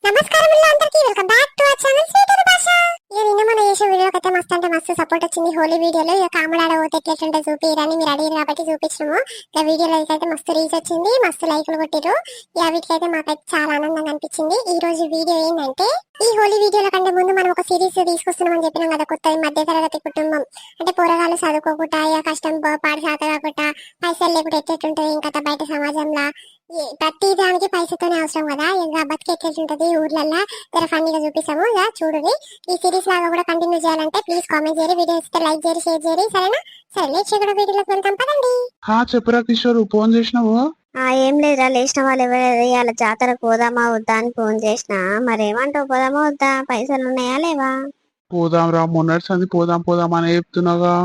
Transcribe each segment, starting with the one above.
నమస్కారం అందరికీ, welcome back to our channel sweeter భాష. ఇక నిన్న మన చేసే వీడియోకి అయితే మస్తు అంటే మస్తు సపోర్ట్ వచ్చింది. హోలీ వీడియోలో ఇక కాముడాడ పోతే ఎట్లెట్లుంటే చూపిరని మీరు అడిగారు కాబట్టి చూపించినాము. ఇక వీడియోలో అయితే మస్తు రీచ్ వచ్చింది, మస్తు లైక్లు కొట్టిరు. ఇక వీటికైతే మాకైతే చాలా ఆనందంగా అనిపించింది. ఈ రోజు వీడియో ఏంటంటే, ఈ హోలీ వీడియోల కంటే ముందు మనం ఒక సిరీస్ తీసుకొస్తున్నామని చెప్పినాం కదా, కొత్తది మధ్య తరగతి కుటుంబం. అంటే పోరగాళ్ళు చదువుకోకుండా ఇక కష్టం పాడు శాత కాకుండా పైసలు లేకుండా ఎట్లెట్లుంటది ఇంకా బయట సమాజంలో ప్రతి దానికి పైసతోనే అవసరం కదా. ఇక బతికి ఎట్లెట్లుంటది ఊర్లల్లో జర ఫన్నీగా చూపిస్తాము. ఇక చూడండి, ఈ సిరీస్ లాగా కూడా కంటిన్యూ చేయాలంటే ప్లీజ్ కామెంట్ చేయరు, వీడియో ఇస్తే లైక్ చేయరు, షేర్ చేయరు, సరేనా? సరే లేచి కూడా వీడియోలోకి వెళ్తాం పదండి. చెప్పురా కిషోర్, ఫోన్ చేసినావు? ఏం లేదురా, లేచిన వాళ్ళు ఎవరు అలా జాతరకు పోదామా వద్దా అని ఫోన్ చేసినా. మరేమంటావు, పోదామా వద్దా? పైసలు ఉన్నాయా లేవా? పోదాం రా, మొన్నటి సంది పోదాం పోదాం అని చెప్తున్నాగా.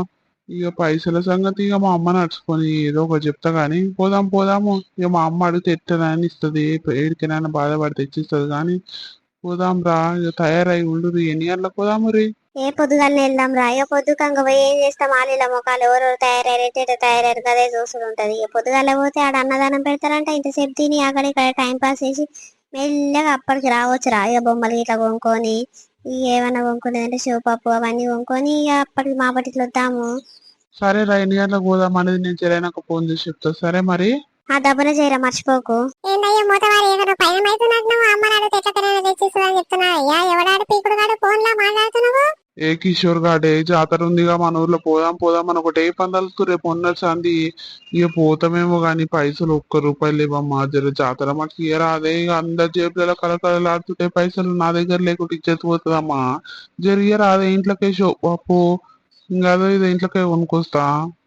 ఇక పైసల సంగతి ఇక మా అమ్మ నడుచుకొని ఏదో ఒకటి చెప్తా గానీ పోదాం పోదాము. ఇక మా అమ్మ అడిగితే ఎట్టనని ఇస్తుంది, ఏడికైనా బాధపడి తెచ్చిస్తుంది కానీ పోదాం రా. ఇక తయారై ఉండు, ఎన్ని గంటలకు పోదాము రీ? ఏ పొద్దుగానే వెళ్దాం రా. ఇక పొద్దుకంగ పోయి ఏం చేస్తాం, ఆలీల మొక్కలు ఎవరెవరు తయారయ్యారు తయారయ్యారు కదే చూసుడు ఉంటది. ఇక పొద్దుగాల పోతే ఆడ అన్నదానం పెడతారంట, ఇంతసేపు తిని అక్కడ ఇక్కడ టైం పాస్ చేసి మెల్లగా అప్పటికి రావచ్చు రా. ఇక బొమ్మలు ఇట్లా కొనుక్కొని ఏమన్నా కొనుక్కునేదంటే శివపప్పు అవన్నీ కొనుక్కొని ఇక అప్పటికి మా పట్టికి వద్దాము. సరే రా, ఎన్ని గంటలకు పోదాం అనేది నేను చెరైనాక ఫోన్ చేసి చెప్తా. సరే మరి ఆ దబ్బున చేయరా, మర్చిపోకు. ఏందయ్యా మూతవారు ఏదో పైన అవుతున్నట్టు అమ్మ నాడు తెచ్చకరైనా తెచ్చిస్తుందని చెప్తున్నా. అయ్యా ఎవడాడు పీకుడు గాడు ఫోన్ లో మాట్లాడుతున్నావు? ఏ కిషోర్ గాడే, జాతర ఉందిగా మన ఊర్లో, పోదాం పోదాం అని ఒకటే పందాలు. రేపు ఉన్నది సంది ఇక పోతామేమో గాని పైసలు ₹1 లేవమ్మా. జర జాతర మటుకు ఇయరా. అదే ఇక అందరి జేబులలో కలకలలాడుతుంటే పైసలు నా దగ్గర లేకుంటే ఇచ్చేసిపోతుందమ్మా. జర ఇయరా, అదే ఇంట్లోకే షోపు ఇంకా అదే ఇది ఇంట్లోకే కొనుక్కొస్తా.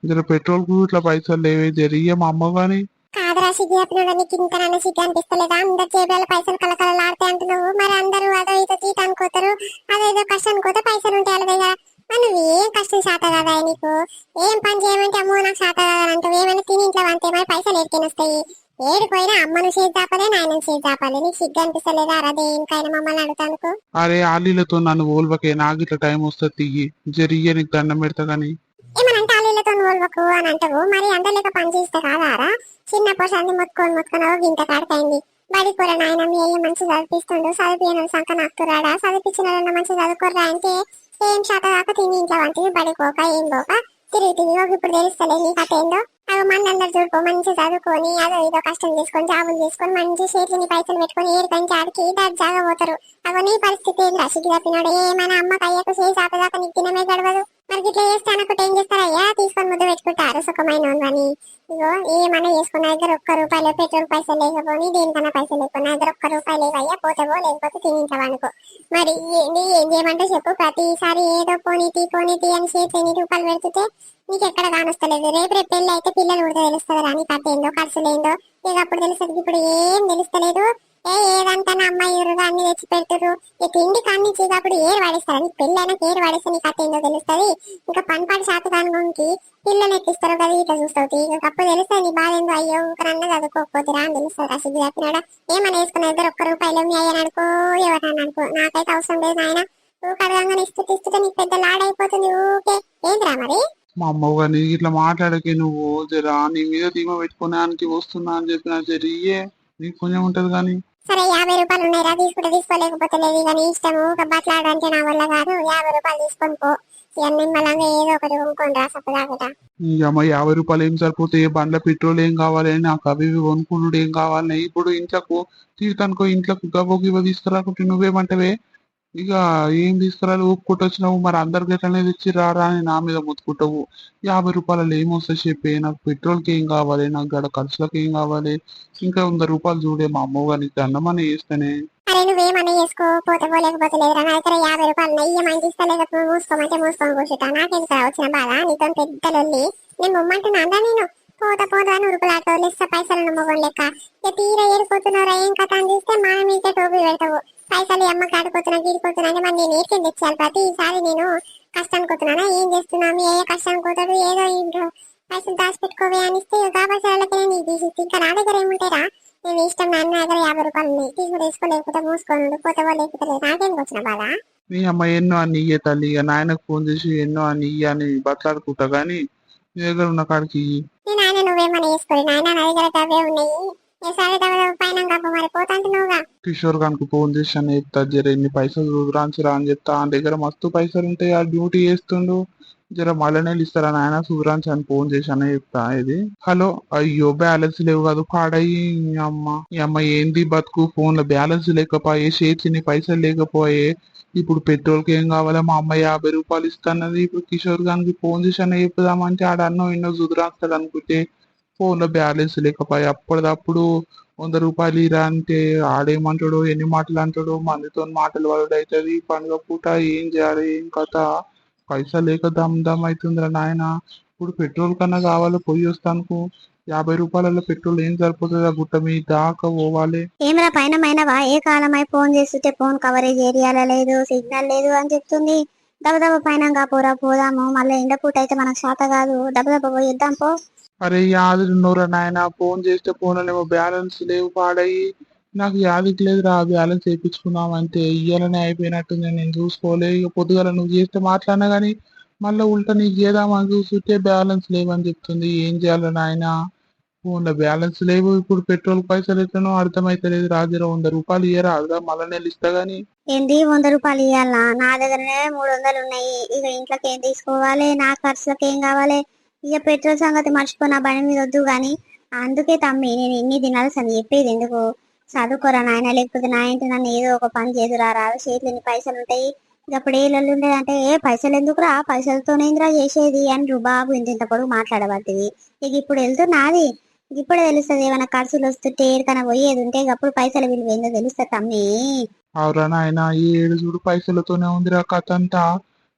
జర పెట్రోల్ కు ఇట్లా పైసలు లేవే, జర మా అమ్మ గాని. కాదరా సిగ్గు చెప్పినాడు, నీకు ఇంతనన్నా సిగ్గు అనిపిస్తలేదా? అందరి జేబులలో పైసలు కలకలలాడితే అంటున్నావు. మరి అందరూ అదో ఇదో తీట అనుకోతారు, అదేదో కష్టం అనుకోతే పైసలు ఉంటాయి వాళ్ళ దగ్గర. మరి నువ్వు ఏం కష్టం శాత కదా నీకు? ఏం పని చేయమంటే అమ్మో నాకు శాత కదా అంటావు. ఏమైనా తిని ఇంట్లో అంతే, మరి పైసలు ఎడికెళ్ళి వస్తాయి? ఏడిపోయినా అమ్మను చేసి చాపాలి, నాయనను చేసి చాపాలి. నీకు సిగ్గు అనిపిస్తలేదా? అదే ఇంకైనా మమ్మల్ని అడుగుతానుకో. అరే ఆలీలతో నన్ను ఓల్వకే, నాకు ఇట్లా టైం వస్తుంది తియ్యి. జరిగే నీకు దండం పెడతా గాని. ఏమనంటే ఆలీలతో నోల్వకు అని అంటావు. మరి అందరిలేక పని చేస్తే కాదారా? చిన్న పోషాన్ని మొత్తుకొని గింత కాడకైంది. బడి కూర నాయన మీ అయ్య మంచి చదివిస్తుండు, చదివిన సంక నాకురాడా, చదివించిన మంచి చదువుకోరా అంటే ఏం శాత కాక తిని ఇంట్లో వంటివి బడికోక ఏం పోక తిరిగి ఇప్పుడు తెలుస్తలే నీ కథ ఏందో. అవి మంది అందరు చూడుకో, మంచి చదువుకొని అదో ఇదో కష్టం చేసుకొని జాబులు చేసుకొని మంచి చేతిని పైసలు పెట్టుకొని ఏడుకంచి ఆడికి దర్జాగా పోతారు. అవి నీ పరిస్థితి ఏం రాసికి తప్పినాడు. ఏమైనా అమ్మకి అయ్యకు చేసి ఆపదాకా నీకు తినమే గడవదు. మరి ఇట్లా చేస్తే అనుకుంటే ఏం చేస్తారయ్యా? తీసుకొని ముద్దు పెట్టుకుంటారు సుఖమైన అని. ఇగో ఏమన్నా చేసుకున్న దగ్గర ₹1 పెట్రోల్ పైసలు లేకపోని దేనికన్నా పైసలు లేకున్నా దగ్గర ₹1 లేవయ్యా, పోతావో లేకపోతే తినించవనుకో. మరి ఏంటి ఏం చేయమంటే చెప్పు. ప్రతిసారి ఏదో పోనీ తీ అని చేతి ₹2 పెడుతుంటే నీకు ఎక్కడ కానొస్తలేదు. రేపు పెళ్లి అయితే పిల్లలు కూడా తెలుస్తుంది రాని కథ ఏందో, ఖర్చులేందో. ఇక అప్పుడు తెలుస్తుంది, ఇప్పుడు ఏం తెలుస్తలేదు. ఏదంతా అమ్మాయి అన్ని తెచ్చి పెడుతురు. ఈ తిండి కాన్ని అప్పుడు ఏరు వాడేస్తారు. నీకు పెళ్లి అయినా ఏరు వాడేస్తే నీకు కథ ఏందో తెలుస్తుంది. ఇంకా పనిపాటి శాత కానుకోనికి పిల్లలు ఎక్కిస్తారు కదా, ఇట్లా చూస్తావు. ఇక అప్పుడు తెలుస్తుంది నీ బాధ ఏందో. అయ్యో ఒకరన్నా చదువుకోకపోతురా అని తెలుస్తుంది. రసీదు చెప్పినాడా ఏమన్నా వేసుకున్న దగ్గర ₹1 మీ అయ్యని అనుకో, ఎవరన్నా అనుకో, నాకైతే అవసరం లేదు నాయన. నువ్వు కడగంగా ఇస్తుంటే నీకు పెద్ద లాడైపోతుంది ఊకే. ఏంద్రా మరి? మా అమ్మ గాని ఇట్లా మాట్లాడకే నువ్వు. జరా నీ మీద ధీమా పెట్టుకోవడానికి వస్తున్నా అని చెప్పిన జరిగే నీకు కొంచెం ఉంటది కానీ. సరే ₹50 ఉన్నాయిరా, తీసుకుంటే తీసుకోలేకపోతే లేదు. ఇక నీ ఇష్టము. ఒక బట్టలాడంటే నా వల్ల కాదు. ₹50 తీసుకొని పో. ఇక నిమ్మలంగా ఏదో ఒకటి కొనుక్కొని రా సప్పదాకట. అమ్మ ₹50 ఏం సరిపోతాయి? బండ్ల పెట్రోల్ ఏం కావాలి, నాకు అవి ఇవి కొనుక్కున్నాడు ఏం కావాలి? ఇప్పుడు ఇంట్లోకు తీరుతానుకో, ఇంట్లోకు గవ్వ గివ్వ తీసుకురాకుంటే నువ్వేమంటవే? ఇక ఏం తీసుకురాలి ఊపుకుంటొచ్చినావు. మరి అందరికి ఎట్లనే తెచ్చి రారా అని నా మీద ముత్తుకుంటావు. ₹50 ఏమొస్తాయి చెప్పే? నాకు పెట్రోల్కి ఏం కావాలి, నాకు గడ ఖర్చులకు ఏం కావాలి? ఇంకా ₹100 చూడే మా అమ్మగా నీకు అన్నమని చేస్తేనే. అరే నువ్వేమన్నా చేసుకో, పోతే పోలేకపోతే లేదురా. నా దగ్గర ₹50 ఉన్నాయి. మంచి ఇస్తలేదు, మూసుకోమంటే మూసుకొని కూర్చుంటా. నాకెందుకు వచ్చిన బాధ? నీతో పెద్ద లొల్లి. నేను ముమ్మంటున్నా అందా నేను పోతా అని ఉరుకులాటో లెస్స పైసలను మొగం లెక్క. ఇక తీర ఏడిపోతున్నారా ఏం కథ అని చూస్తే మన మీదే టోపీ పెడతావు. పైసలు అమ్మకి ఆడుకోతున్నా గీడిపోతున్నా అంటే మరి నేను ఏకేం తెచ్చాను? ప్రతిసారి నేను కష్టానికి పోతున్నానా? ఏం చేస్తున్నా? మీ ఏ కష్టానికి పోతాడు? ఏదో ఇంట్లో పైసలు దాచిపెట్టుకోవే అనిస్తే ఆ పైసలకే నీకు తీసి ఇంకా నా దగ్గర ఏముంటారా? నేను ఇష్టం, నా దగ్గర ₹50 ఉన్నాయి. తీసుకుని తీసుకోలేకపోతే మూసుకోండు, పోతే లేకపోతే లేదు. నాకేం వచ్చిన బాధ? మీ అమ్మ ఎన్నో అని ఇయ్యే తల్లి. ఇక నాయనకు ఫోన్ చేసి ఎన్నో అని ఇయ్య అని బట్లాడుకుంటా గానీ నీ దగ్గర ఉన్న కాడికి. నేను ఆయన నువ్వేమన్నా వేసుకోరు నాయన, నా దగ్గర అవే ఉన్నాయి. సరే పైన కాపు మరి పోతాంటే నువ్వుగా. కిషోర్ గానికి ఫోన్ చేశాను చెప్తా, జర ఇన్ని పైసలు చూదురాంచిరా అని చెప్తా. ఆయన దగ్గర మస్తు పైసలు ఉంటాయి, ఆ డ్యూటీ చేస్తుండు. జర మళ్ళీ నేను ఇస్తారా నాయన చూదురాంచి అని ఫోన్ చేశాను చెప్తా. ఇది హలో, అయ్యో బ్యాలెన్స్ లేవు కాదు పాడయి. ఈ అమ్మ ఏంది బతుకు, ఫోన్ లో బ్యాలెన్స్ లేకపోయే, చేతిని పైసలు లేకపోయే. ఇప్పుడు పెట్రోల్ కి ఏం కావాలా, మా అమ్మ 50 రూపాయలు ఇస్తాన్నది. ఇప్పుడు కిషోర్ గానికి ఫోన్ చేశాను చెప్పుదామంటే ఆడ అన్నో ఎన్నో చూదురాస్తాడు అనుకుంటే ఫోన్ లో బ్యాలెన్స్ లేకపోయా. అప్పటిదప్పుడు 100 రూపాయలు ఇరా అంటే ఆడేమంటాడో, ఎన్ని మాటలు అంటాడో, మందితో మాటలు పడడు అవుతుంది. పండుగ పూట ఏం చేయాలి, ఏం కథ, పైసలు లేక దమ్ దమ్ అవుతుందిరా నాయన. ఇప్పుడు పెట్రోల్ కన్నా కావాలి, పోయి వస్తాను. 50 రూపాయలలో పెట్రోల్ ఏం సరిపోతుంది, ఆ గుట్ట మీద దాకా పోవాలి. ఏమరా పైన మైనవా? ఏ కాలమై ఫోన్ చేస్తుంటే ఫోన్ కవరేజ్ ఏరియాలో లేదు, సిగ్నల్ లేదు అని చెప్తుంది. దబదబ పైన పోరా పోదాము, మళ్ళీ ఎండ పూట అయితే మనకు శాత కాదు. దబదబ పోయి వద్దాం పో. అరే యాదున్నోరా నాయన, ఫోన్ చేస్తే ఫోన్లోనేమో బ్యాలెన్స్ లేవు పాడయి. నాకు యాదికి లేదురా బ్యాలెన్స్ వేయించుకుందాం అంటే, ఇయ్యాలనే అయిపోయినట్టుంది. నేను చూసుకోలే. ఇక పొద్దుగాల నువ్వు చేస్తే మాట్లాడినా గానీ మళ్ళీ ఉల్టా నీకు చేద్దామని చూస్తుంటే బ్యాలెన్స్ లేవని చెప్తుంది. ఏం చేయాలి నాయన, ఫోన్లో బ్యాలెన్స్ లేవు. ఇప్పుడు పెట్రోల్ పైసలు ఎట్లనో అర్థమైతలేదు. రాజుర 100 రూపాయలు ఇయ్యరా, మళ్ళీ నేను ఇస్తా గానీ. ఏంది 100 రూపాయలు ఇవ్వాలా? నా దగ్గరనే 300 ఉన్నాయి. ఇక ఇంట్లోకి ఏం తీసుకోవాలి, నా ఖర్చులకు ఏం కావాలి? ఇక పెట్రోల్ సంగతి మర్చిపో, నా బండి మీద వద్దు గాని. అందుకే తమ్మి నేను ఇన్ని దినాలు సని చెప్పేది ఎందుకు, చదువుకోరా నాయన, లేకపోతే నా ఇంటి నన్ను ఏదో ఒక పని చేదురారా, చేతులు ఎన్ని పైసలు ఉంటాయి. ఇక అప్పుడు ఏ లొల్లి ఉండేదంటే, ఏ పైసలు ఎందుకురా, పైసలతోనేంద్రా చేసేది అని రుబాబు ఇంత పొడుగు మాట్లాడబడుతుంది. ఇక ఇప్పుడు వెళ్తున్నది, ఇప్పుడే తెలుస్తుంది. ఏమైనా ఖర్చులు వస్తుంటే ఏడికైనా పోయేది ఉంటే అప్పుడు పైసలు విలువ ఏందో తెలుస్తా తమ్మి. అవురా నాయన, ఈ ఏడు చూడు పైసలతోనే ఉందిరా కథ అంతా.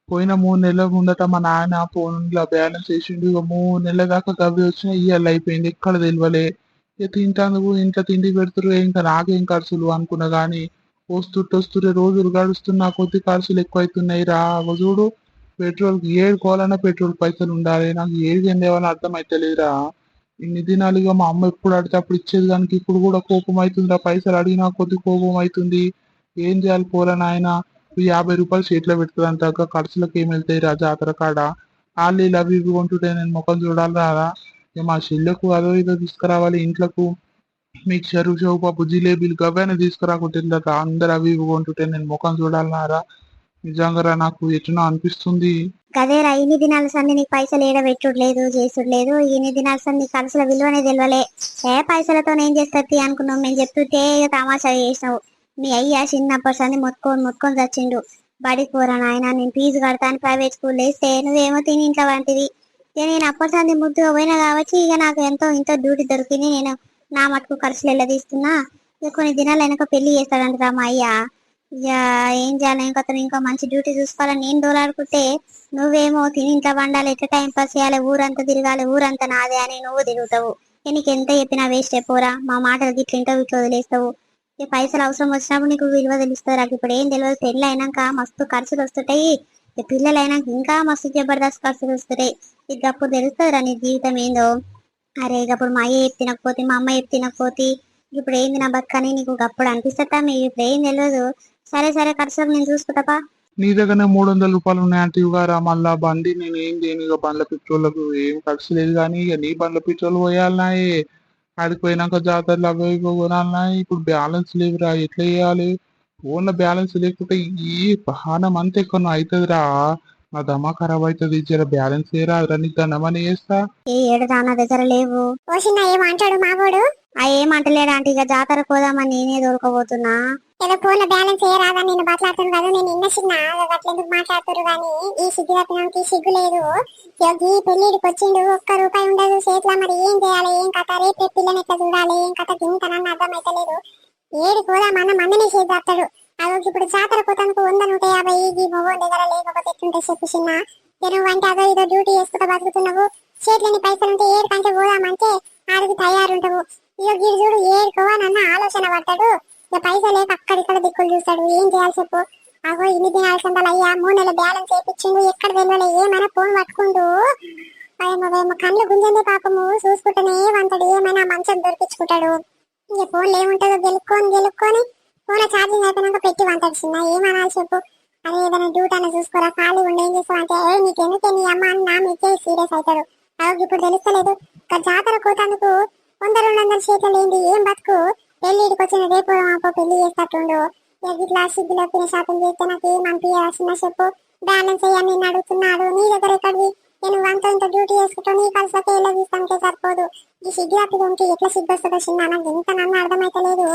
పోయిన 3 నెలల ముందట మా నాయన ఫోన్లో బ్యాలెన్స్ వేసిండు. ఇక 3 నెలల దాకా గవి వచ్చినా ఇయ్యాలి అయిపోయింది. ఎక్కడ తెలియలే. ఇక తింటాను, ఇంట్లో తిండి పెడుతురు, ఇంకా నాకేం ఖర్చులు అనుకున్నా గానీ వస్తుంటే రోజులు గడుస్తున్నా కొద్ది ఖర్చులు ఎక్కువ అవుతున్నాయి రా. చూడు, పెట్రోల్ కి ఏడుకోవాలన్నా పెట్రోల్ పైసలు ఉండాలి. నాకు ఏది ఏం తేవాలని అర్థం అయితలేదురా. ఇన్ని దినాలుగా మా అమ్మ ఎప్పుడు అడిగితే అప్పుడు ఇచ్చేది, కానీ ఇప్పుడు కూడా కోపం అవుతుందిరా. పైసలు అడిగినా కొద్ది కోపం అవుతుంది. ఏం చేయాలి పోరా నాయన. 50 రూపాయలు చేతిలో పెడుతుంది అంత ఖర్చులకు ఏమి వెళ్తాయి రా జాతర కాడ. వాళ్ళు ఇలా అవి ఇవి కొంటుంటే నేను ముఖం చూడాలి రాదా. ఇక మా చెల్లెకు అదో ఇదో తీసుకురావాలి ఇంట్లోకు. మిక్చరు, షౌపప్పు, జిలేబీలు గవ్వైనా తీసుకురాకుంటే అందరు అవి ఇవి కొంటుంటే నేను ముఖం చూడాలన్నారా. నిజంగా నాకు ఎట్లా అనిపిస్తుంది. గదేరా, ఇన్ని దినాల సంది నీకు పైసలు ఏడబెట్టుడు లేదు, చేసుడు లేదు. ఇన్ని దినాల సంది నీకు ఖర్చుల విలువనే తెలియలే. ఏ పైసలతో ఏం చేస్తుంది అనుకున్నావు. మేము చెప్తుంటే తమాషా చేసినావు. మీ అయ్యా చిన్నప్పటి సంది మొత్తుకొని చచ్చిండు. బడికి పోరా నాయన, నేను ఫీజు కడతాను ప్రైవేట్ స్కూల్ వేస్తే నువ్వేమో తిని ఇంట్లో వంటివి. ఇక నేను అప్పటి సంది ముద్దుగా పోయినా కావచ్చు. ఇక నాకు ఎంతో ఇంతో డ్యూటీ దొరికింది. నేను నా మటుకు ఖర్చులు ఎలా తీస్తున్నా. ఇక కొన్ని దినాలు వెనక పెళ్లి చేస్తాడంట మా అయ్యా. ఇక ఏం చేయాలి, ఇంకో మంచి డ్యూటీ చూసుకోవాలని నేను దోలాడుకుంటే నువ్వేమో తిని ఇంట్లో వండాలి, ఎట్లా టైం పాస్ చేయాలి, ఊరంతా తిరగాలి, ఊరంతా నాదే అని నువ్వు తిరుగుతావు. నీకు ఎంత చెప్పినా వేస్ట్ అయిపోరా, మా మాటలు గిట్లింటో ఇట్లా వదిలేస్తావు. ఈ పైసలు అవసరం వచ్చినప్పుడు నీకు విలువ తెలుస్తుంది. నాకు ఇప్పుడు ఏం తెలియదు. పెళ్ళి అయినాక మస్తు ఖర్చులు వస్తుంటాయి. ఈ పిల్లలు అయినాక ఇంకా మస్తు జబర్దస్త్ ఖర్చులు వస్తున్నాయి. ఇక అప్పుడు తెలుస్తుందిరా నీ జీవితం ఏందో. అరే ఇక అప్పుడు మా అయ్య తినకపోతే, మా అమ్మ తినకపోతే ఇప్పుడు ఏంది నా బతుకని నీకు అప్పుడు అనిపిస్తా. మీకు ఇప్పుడు ఏం తెలియదు. సరే సరే, ఖర్చులకు నేను చూసుకుంటాపా. నీ దగ్గరనే 300 రూపాయలు ఉన్నాయంటే ఇవ్వరా. మళ్ళా బండి నేను ఏం చేయను. ఇక బండ్ల పెట్రోల్లకు ఏం ఖర్చు లేదు. కానీ ఇక నీ బండ్ల పెట్రోల్ పోయాలన్నాయి. ఆడికి పోయినాక జాతరలు అవి ఇవి కొనాలన్నాయి. ఇప్పుడు బ్యాలెన్స్ లేవురా, ఎట్లా చేయాలి. ఫోన్లో బ్యాలెన్స్ లేకపోతే ఈ వాహనం అంతా ఎక్కడో అవుతుందిరా. నా దమా ఖరాబ్ అవుతుంది. జర బ్యాలెన్స్ ఏరా నీకు దండమని చేస్తా. ఏ ఏడుదా నా దగ్గర లేవు. ఓ చిన్న ఏమంటాడు మావోడు? ఆ ఏమంటలేడా అంటే ఇక జాతర పోదామని నేనే దొరకబోతున్నా. ఏదో ఫోన్ లో బ్యాలెన్స్ ఏ రాదా, నేను మాట్లాడుతాను కదా. నేను నిన్న చిన్న అట్లెందుకు మాట్లాడుతారు గానీ ఈ సిగ్గు తప్పినానికి సిగ్గు లేదు. యోగి పెళ్లిడికి వచ్చిండు, 1 రూపాయి ఉండదు చేతిలో. మరి ఏం చేయాలి, ఏం కథ, రేపు పిల్లని ఎట్లా చూడాలి, ఏం కథ గింతనని అర్థమైతలేదు. ఏడు పోదామన్న మందనే చేస్తాడు. అదొక ఇప్పుడు జాతర పోతానికి 100, 150 ఈ మొగోని దగ్గర లేకపోతే ఎట్లుంటే చెప్పు చిన్న. నువ్వు అంటే అదో ఇదో డ్యూటీ చేసుకుంటా బతుకుతున్నావు. చేతిలోని పైసలు ఉంటే ఏడుకంటే పోదామంటే ఆడికి తయారుంటావు. ఇక గిరి చూడు ఏడుకోవాలన్న ఆలోచన పడతాడు. ఇక పైసలు లేక అక్కడిక్కడ దిక్కులు చూస్తాడు. ఏం చేయాలి చెప్పు. అగో ఇన్ని దినాల సందాలు అయ్యా 3 నెలల బ్యాలెన్స్ వేయించిండు. ఎక్కడ వెళ్ళలే, ఏమైనా ఫోన్ పట్టుకుంటూ ఏమో కళ్ళు గుంజండి పాపము చూసుకుంటూనే వంటాడు. ఏమైనా మంచం దొరికించుకుంటాడు. ఇక ఫోన్లు ఏముంటుందో గెలుక్కొని ఫోన్ ఛార్జింగ్ అయిపోయినాక పెట్టి వంటాడు. చిన్న ఏమనాలి చెప్పు. అదే ఏదైనా డ్యూటీ అని చూసుకోరా, ఖాళీ ఉండి ఏం చేస్తావు అంటే నీకెందుకే నీ అమ్మ అని నా మీకే సీరియస్ అవుతాడు. అవి ఇప్పుడు తెలుస్తలేదు. జాతర కోతానికి వందల చేతులు లేని ఏం బతుకు. పెళ్లిడికి వచ్చిన రేపు మాపో పెళ్లి చేస్తట్టుండు. ఇట్లా సిగ్గులో పిన శాతం చేస్తే నాకు ఏం అనిపించాల్సిన చెప్పు. బ్యాలెన్స్ అయ్యా నేను అడుగుతున్నాడు, నీ దగ్గర ఎక్కడిది? నేను అంత ఇంత డ్యూటీ చేసుకుంటాను, నీ కలిసి ఎలా తీస్తానికే సరిపోదు. ఈ సిగ్గు అప్పిదోనికి ఎట్లా సిగ్గు వస్తుందో చిన్న, నాకు ఇంత నన్ను అర్థమైతలేదు.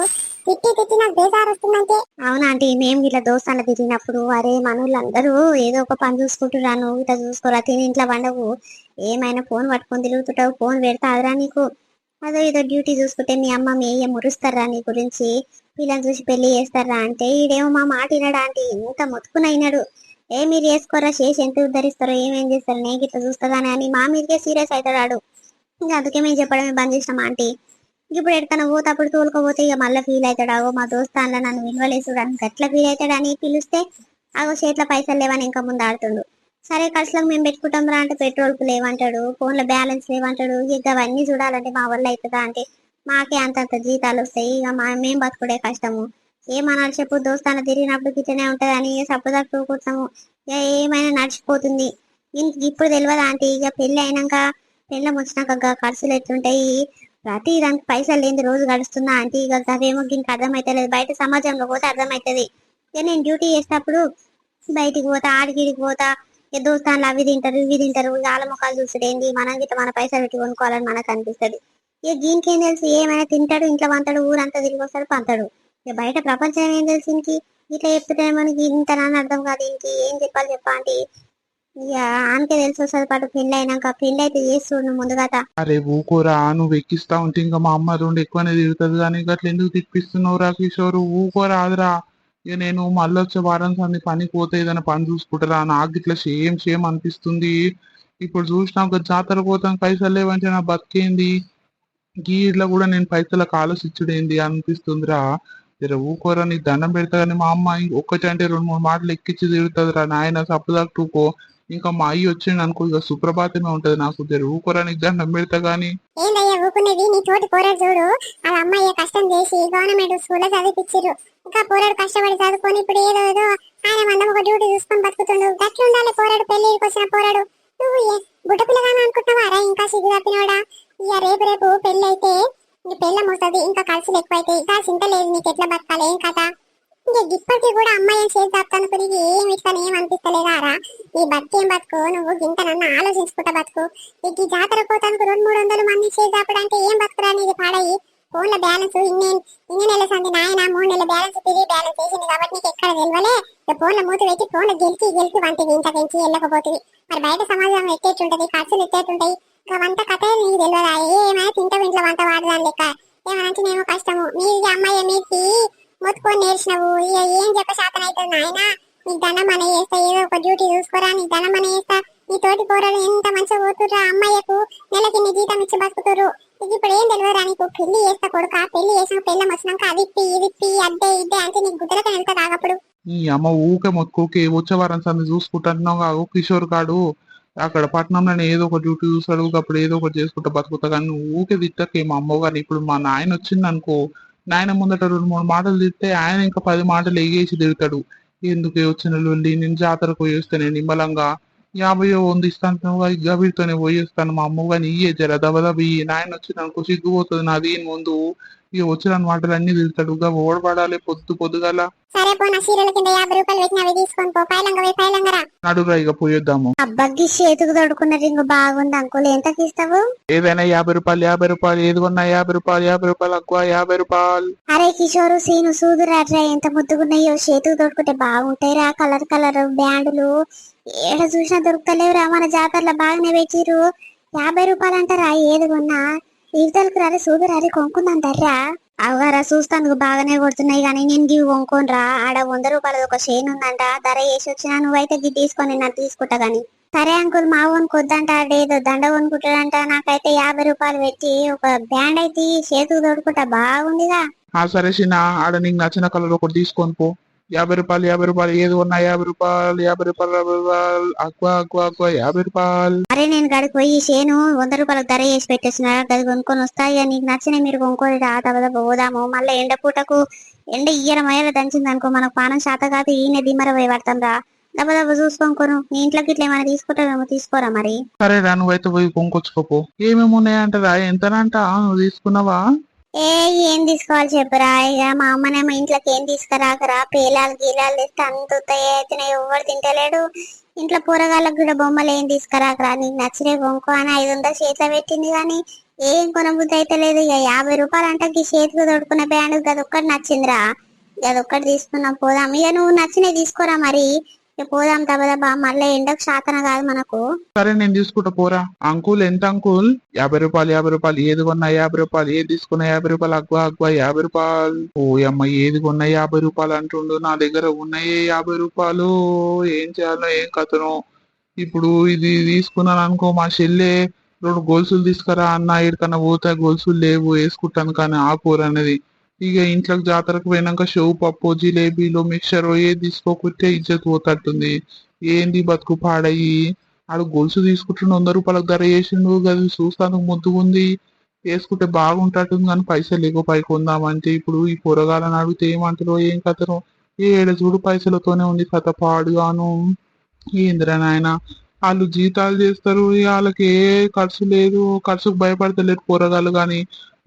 తిట్టి నాకు బేజారు వస్తుందంటే. అవునా ఆంటీ, మేము ఇట్లా దోస్తాను తిరిగినప్పుడు అరే మనోళ్ళందరూ ఏదో ఒక పని చూసుకుంటురా, నువ్వు ఇట్లా చూసుకోరా, తిని ఇంట్లో వండవు, ఏమైనా ఫోన్ పట్టుకొని తిరుగుతుంటావు, ఫోన్ పెడతాదిరా నీకు, అదో ఏదో డ్యూటీ చూసుకుంటే మీ అమ్మ మీ అయ్య మురుస్తారా నీ గురించి, వీళ్ళని చూసి పెళ్లి చేస్తారా అంటే ఈడేమో మా మాట వినడా ఆంటీ, ఇంత మొత్తుకుని అయినాడు. మీరు చేసుకోరా, చేసి ఎంత ఉద్ధరిస్తారో ఏమేం చేస్తారో నేను ఇట్లా చూస్తుందని అని మా మీదకే సీరియస్ అవుతాడు. ఇంకా అందుకే మేము చెప్పడమే బంద్ చేసినాం ఆంటీ. ఇప్పుడు ఎక్కడికైనా పోతే అప్పుడు తోలుకపోతే ఇక మళ్ళీ ఫీల్ అవుతాడు, అగో మా దోస్తాన్లో నన్ను విలువలేసుడు అని గట్లా ఫీల్ అవుతాడు అని పిలిస్తే అగో చేతిలో పైసలు లేవని ఇంకా ముందు ఆడుతుండు. సరే ఖర్చులకు మేము పెట్టుకుంటాం రా అంటే పెట్రోల్కు లేవంటాడు, ఫోన్లో బ్యాలెన్స్ లేవంటాడు. ఇక అవన్నీ చూడాలంటే మా వల్ల అవుతుందా అంటే మాకే అంతంత జీతాలు వస్తాయి, ఇక మేము బతుకుడే కష్టము. ఏమనాలి చెప్పు, దోస్తాన తిరిగినప్పుడు గిట్టనే ఉంటది అని సపోదట్టు కూర్చోము. ఇక ఏమైనా నడిచిపోతుంది. ఇప్పుడు తెలియదు ఆంటీ, ఇక పెళ్లి అయినాక పెళ్ళం వచ్చినాక ఖర్చులు ఎట్లుంటాయి, ప్రతి దానికి పైసలు లేని రోజు గడుస్తున్నా ఆంటీ. ఇక అదేమో దీనికి అర్థమైతలేదు, బయట సమాజంలో పోతే అర్థమవుతుంది. ఇక నేను డ్యూటీ చేసేటప్పుడు బయటికి పోతా, ఆడిగిడికి పోతా, ఇక దోస్తాన్లు అవి తింటారు ఇవి తింటారు, ఇక ఆల ముఖాలు చూసుడేంది, మనం గిట్ట మన పైసలు పెట్టి కొనుక్కోవాలని మనకు అనిపిస్తుంది. ఇక దీనికేం తెలుసు, ఏమైనా తింటాడు, ఇంట్లో వంతాడు, ఊరంతా తిరిగి వస్తాడు పంతాడు. ఇక బయట ప్రపంచం ఏం తెలుసు ఇంకి. ఇట్లా చెప్తుంటే మనకి ఇంత నాన్న అర్థం కాదు, ఇంకి ఏం చెప్పాలి చెప్పా ఆంటీ. ఇక ఆమెకే తెలిసి వస్తుంది పాటు పెళ్ళి అయినాక, పెళ్ళి అయితే చేస్తుండు ముందుగా. అరే ఊకోరా, నువ్వు ఎక్కిస్తా ఉంటే ఇంకా మా అమ్మ రెండు ఎక్కువనే తిరుగుతుంది కానీ గట్ల ఎందుకు తిప్పిస్తున్నావురా కిషోరు, ఊకోరాదురా. ఇక నేను మళ్ళీ వచ్చే వారం సంది పనికి పోతే ఏదైనా పని చూసుకుంటారా, నాకు ఇట్లా సేమ్ అనిపిస్తుంది. ఇప్పుడు చూసినాక జాతర పోతాం పైసలు లేవంటే నా బతికేంది, గీ ఇట్లా కూడా నేను పైసలకు ఆలోచించుడేంది అనిపిస్తుందిరా. జర ఊకోరా, నీకు దండం పెడతా కానీ మా అమ్మ ఒక్కటి అంటే రెండు మూడు మాటలు ఎక్కించి తిరుగుతుందిరా నాయన, సప్పుదాకా ఇంకా మా అయ్యి వచ్చిండు అనుకో ఇక సుప్రభాతమే ఉంటది నాకు. జర ఊకోరా, నీకు దండం పెడతా గానీ. ఏందయ్యా ఊకునేది, నీ తోటి పోరాడు చూడు. వాళ్ళ అమ్మాయి కష్టం చేసి గవర్నమెంట్ స్కూల్లో చదివిపించారు. ఇంకా పోరాడు కష్టపడి చదువుకొని ఇప్పుడు ఏదో ఆయన మందం ఒక డ్యూటీ చూసుకొని బతుకుతుండు. గట్ల ఉండాలి పోరాడు, పెళ్లికి వచ్చిన పోరాడు. నువ్వు గుడ్డ పిల్లగానే అనుకుంటున్నావారా, ఇంకా సిగ్గు తప్పినోడా. ఇక రేపు పెళ్లి అయితే నీ పెళ్ళం వస్తుంది, ఇంకా ఖర్చులు ఎక్కువైతాయి. ఇంకా చింత లేదు నీకు, ఎట్లా బతకాలి ఏం కథ. ఇంకా ఇప్పటికీ కూడా అమ్మాయి చేసి చెప్తాను కొద్దిగా ఏమి ఇట్లా ఏం అనిపిస్తలేదారా. ఈ బతికేం బతుకు, నువ్వు ఇంత నన్ను ఆలోచించుకుంటా బతుకు. నీకు ఈ జాతర పోతానికి 200-300 మంది చేసాపడంటే ఏం బతుకురా నీది పాడయి. ఫోన్ల బ్యాలెన్స్ ఇన్ని నెల సంది నాయన 3 నెలల బ్యాలెన్స్ తిరిగి బ్యాలెన్స్ వేసింది కాబట్టి నీకు ఎక్కడ తెలియలే. ఫోన్ల మూతి పెట్టి ఫోన్ల గెలిచి వంటివి ఇంత పెంచి వెళ్ళకపోతుంది. మరి బయట సమాజం ఎట్టేటుంటది, ఖర్చులు ఎట్టేటుంటాయి, వంట కథ నీకు తెలియదా. ఏమైనా తింటావు ఇంట్లో వంట వాడదాని లెక్క, ఏమనంటేనేమో కష్టము. మీది అమ్మాయి మీకి మొత్తుకొని నేర్చినవు. ఇక ఏం చెప్ప శాతం అవుతుంది నాయన. నీకు దండం అనే చేస్తా, ఏదో ఒక డ్యూటీ చూసుకోరా, నీకు దండం అనే చేస్తా. నీ తోటి పోరాడు ఎంత మంచిగా పోతుర్రా, అమ్మాయికు నెలకి నీ జీతం ఇచ్చి బతుకుతురు. నీకు ఇప్పుడు ఏం తెలియదురా, నీకు పెళ్లి చేస్తా కొడుక. పెళ్లి చేసిన పెళ్ళం వచ్చినాక అదిప్పి ఇదిప్పి అద్దే ఇద్దే అంటే నీకు గుడ్డలకి వెళ్తా కాగప్పుడు. ఈ అమ్మ ఊకే మొత్తుకోకే, వచ్చే వారం సంది చూసుకుంటున్నావు కిషోర్ కాడు. అక్కడ పట్టణంలో ఏదో ఒక డ్యూటీ చూస్తాడు, అప్పుడు ఏదో ఒకటి చేసుకుంటా బతుకుతా కానీ నువ్వు ఊకే తిట్టకే మా అమ్మ. కానీ ఇప్పుడు మా నాయన వచ్చింది అనుకో, నాయన ముందట 2-3 మాటలు తిడితే ఆయన ఇంకా 10 మాటలు ఎగేసి తిడతాడు. ఎందుకే వచ్చిన లొల్లి, నేను జాతరకు పోయేస్తానే నిమ్మలంగా 50 ఇస్తాను గవిడితోనే పోయేస్తాను మా అమ్మ. కానీ ఇయ్యే జర దబదబి నాయన వచ్చింది అనుకో సిగ్గుపోతుంది నాది ముందు. ఇక వచ్చిన మాటలు అన్ని తిడతాడు, ఓడబడాలి పొద్దుగాల. సరే పో, నా చీరల కింద 50 రూపాయలు పెట్టిన అవి తీసుకొని పో, పైలంగరా. నడురా ఇక పోయేద్దాము. అబ్బగ్గి చేతికి తొడుకున్న రింగు బాగుంది అంకుల్, ఎంతకి ఇస్తావు? ఏదైనా 50 రూపాయలు, ఏది కొన్నా 50 రూపాయలు అక్కువ 50 రూపాయలు. అరే కిషోరు సీను సూదురాట్రా ఎంత ముద్దుగున్నాయో, చేతికి తొడుకుంటే బాగుంటాయి రా. కలర్ బ్యాండులు ఏడ చూసినా దొరుకుతలేవురా, మన జాతరలో బాగానే పెట్టిరు. 50 రూపాయలు అంటారా ఏది కొన్నా. ఇవతలకు రారే సూదురారి కొనుక్కుందంటారా. అవగారా చూస్తాను బాగానే కొడుతున్నాయి కానీ నేను గివి కొనుక్కోనరా. ఆడ 100 రూపాయలది ఒక చైన్ ఉందంట, ధర వేసి వచ్చినా. నువ్వైతే గివి తీసుకొని నేను తీసుకుంటా గానీ. సరే అంకుల్, మా కొనుక్కొద్దంట, ఆడేదో దండ కొనుక్కుంటాడంట. నాకైతే 50 రూపాయలు పెట్టి ఒక బ్యాండ్ అయితే చేతుకు తోడుకుంటా బాగుందిగా. సరే చిన్న, ఆడ నీకు నచ్చిన కలర్ ఒకటి తీసుకొని పో. 50 రూపాయలు ఏది ఉన్నా 50 రూపాయలు అక్కువ 50 రూపాయలు. అరే నేను గడికి పోయి చేను 100 రూపాయలకు ధర చేసి పెట్టేసిన, గది కొనుక్కొని వస్తాయి. నీకు నచ్చిన మీరు కొనుక్కొని రా, పోదాము. మళ్ళీ ఎండ పూటకు ఎండ ఇయ్యర మయ్యల దంచింది అనుకో, మనకు పానం శాత కాదు, ఈయన దిమ్మర పోయి పడతాం రా. దెబ్బ దెబ్బ చూసుకోను నీ ఇంట్లోకి ఇట్లా ఏమైనా తీసుకుంటావేమో తీసుకోరా మరి. సరేరా నువ్వైతే పోయి కొనుక్కొచ్చుకోపో. ఏమేమి ఉన్నాయంటరా? ఎంతనంట? నువ్వు తీసుకున్నావా? ఏ ఏం తీసుకోవాలి చెప్పురా, ఇక మా అమ్మనేమో ఇంట్లోకి ఏం తీసుకురాకరా, పేలాలు గీలాలు తెస్తే అంత అయితే ఎవరు తింటలేడు. ఇంట్లో కూరగాయలకు కూడా బొమ్మలు ఏం తీసుకురాకరా, నీకు నచ్చినవి కొనుక్కో అని 500 చేతిలో పెట్టింది కానీ ఏం కొనబుద్ధి అయితే లేదు. ఇక 50 రూపాయలు అంటే ఈ చేతికి తొడుకున్న బ్యాండ్ గదొక్కటి నచ్చిందిరా, గదొక్కటి తీసుకున్నాం. పోదాం ఇక, నువ్వు నచ్చినవి తీసుకోరా మరి. ఇక పోదాం దబదబా, మళ్ళీ ఎండకు శాతన కాదు మనకు. సరే నేను తీసుకుంటా పోరా. అంకుల్ ఎంత అంకుల్? 50 రూపాయలు 50 రూపాయలు, ఏది కొన్నా 50 రూపాయలు, ఏది తీసుకున్నా 50 రూపాయలు, అగ్వా అగ్వా 50 రూపాయలు. ఓ అమ్మ, ఏది కొన్నా 50 రూపాయలు అంటుండు. నా దగ్గర ఉన్నాయి 50 రూపాయలు. ఏం చేయాలో ఏం కథను. ఇప్పుడు ఇది తీసుకున్నాను అనుకో, మా చెల్లె 2 గొలుసులు తీసుకురా అన్న, ఎక్కడికన్నా పోతే గొలుసులు లేవు వేసుకుంటాను కానీ ఆ కూర అనేది. ఇక ఇంట్లోకి జాతరకు పోయినాక షెవ్ పప్పు జిలేబీలు మిక్చర్ ఏది తీసుకోకుంటే ఇజ్జత్ పోతట్టుంది. ఏంది బతుకు పాడయి. ఆడు గొలుసు తీసుకుంటుండే 100 రూపాయలకు ధర చేసిండు. అది చూస్తాను ముద్దుగుంది, వేసుకుంటే బాగుంటట్టుంది కానీ పైసలు లేకపోయి కొందామంటే ఇప్పుడు ఈ కూరగాయలను అడిగితే ఏమంటారో ఏం కథనో. ఏడ చూడు పైసలతోనే ఉంది కథ పాడుగాను. ఏందిరా నాయన, వాళ్ళు జీతాలు చేస్తారు, వాళ్ళకి ఏ ఖర్చు లేదు, ఖర్చుకు భయపడతలేరు కూరగాయలు కానీ.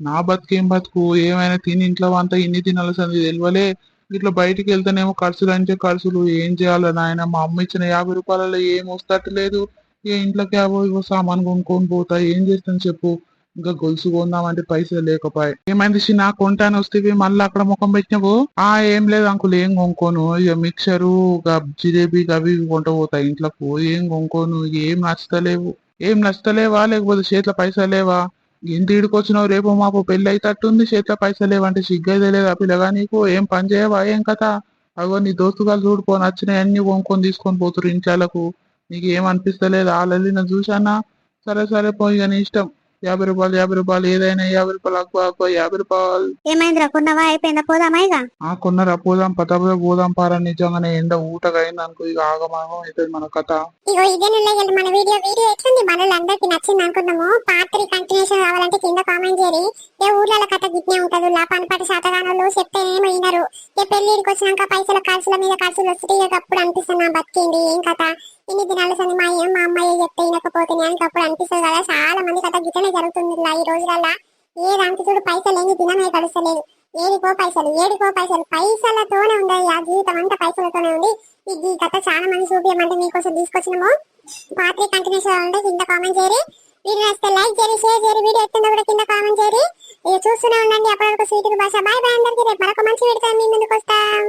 నా బతుకేం బతుకు, ఏమైనా తిని ఇంట్లో అంతా ఇన్ని తినాల్సింది తెలియలే. ఇట్లా బయటికి వెళ్తేనేమో ఖర్చులు అంటే ఖర్చులు. ఏం చేయాలి నాయన, మా అమ్మ ఇచ్చిన 50 రూపాయలలో ఏం వస్తట్లేదు. ఏ ఇంట్లోకి ఇవో సామాన్ కొనుక్కొని పోతా, ఏం చేస్తాను చెప్పు. ఇంకా గొలుసు కొందామంటే పైసలు లేకపోయి. ఏమైంది నా కొంటాను వస్తే మళ్ళీ అక్కడ ముఖం పెట్టినవు? ఏం లేదు అంకుల్, ఏం కొనుక్కోను. ఇక మిక్చరు జిలేబీ అవి ఇవి కొంట పోతాయి ఇంట్లోకి. ఏం కొనుక్కోను. ఏం నచ్చతలేవు. ఏం నచ్చతలేవా లేకపోతే చేతిలో పైసలు లేవా? ఇంటి ఇడికొచ్చినావు, రేపు మాకు పెళ్లి అయితట్టుంది, చేతిలో పైసలు లేవంటే సిగ్గైతే లేదా పిల్లగా నీకు? ఏం పని చేయవా ఏం కథ? అగో నీ దోస్తుగాలు చూడుకో, నచ్చినాయి అన్ని కొనుక్కొని తీసుకొని పోతురు ఇంట్లకు. నీకు ఏం అనిపిస్తలేదు? ఆల్రెడీ చూసానా. సరే సరే పోయి నీ ఇష్టం. 50 రూపాయలు 50 రూపాయలు, ఏదైనా 50 రూపాయలు, అక్కువ 50 రూపాయలు. ఏమైందిరా, కొన్నావా? అయిపోయిందా? పోదామా ఇక? కొన్నరా, పోదాం పదవ పోదాం పారా. నిజంగానే ఎండ ఊటగా అయింది అనుకో, ఇక ఆగమాగం అవుతుంది మన కథ. ఇగో ఇదే మన వీడియో ఎట్లుంది, మనోళ్ళందరికి నచ్చింది అనుకున్నాము. పార్ట్ 3 కంటిన్యూషన్ కావాలంటే కింద కామెంట్ చేయరి. ఏ ఊర్ల కథ గిట్నే ఉంటది, పనిపాటి శాతగానోళ్ళు చెప్తేనేమో వినరు. ఏ పెళ్లిడికి వచ్చినాక పైసల ఖర్చుల మీద ఖర్చులు వస్తే ఇక అప్పుడు అనిపిస్తుంది బతికింది ఏం కథ, ఇన్ని దినాల సంది మా అమ్మాయి చెప్తే వినకపోతే అప్పుడు అనిపిస్తుంది కదా. చాలా మంది కథ గిట్లనే జరుగుతుంది ఈ రోజులల్లా. ఏ దానికి చూడు పైసలు లేని దినమే గడుస్తలేదు. ఏడికో పైసలు పైసలతోనే ఉండదు. ఆ జీవితం అంతా పైసలతోనే ఉంది. ఈ కథ చాలా మంది చూపించమంటే మీకోసం తీసుకొచ్చినాము. పార్ట్ 3 కంటిన్యూషన్ ఉంటే కింద కామెంట్ చేయరి. వీడియో నచ్చితే లైక్ చేయరి, షేర్ చేయరి. వీడియో ఎత్తుందో కూడా కింద కామెంట్ చేయరి. ఇక చూస్తూనే ఉండండి అప్పటివరకు స్వీట్ భాష. బాయ్ బాయ్ అందరికీ. రేపు మరొక మంచి వీడియోతో మీ ముందుకు వస్తాం.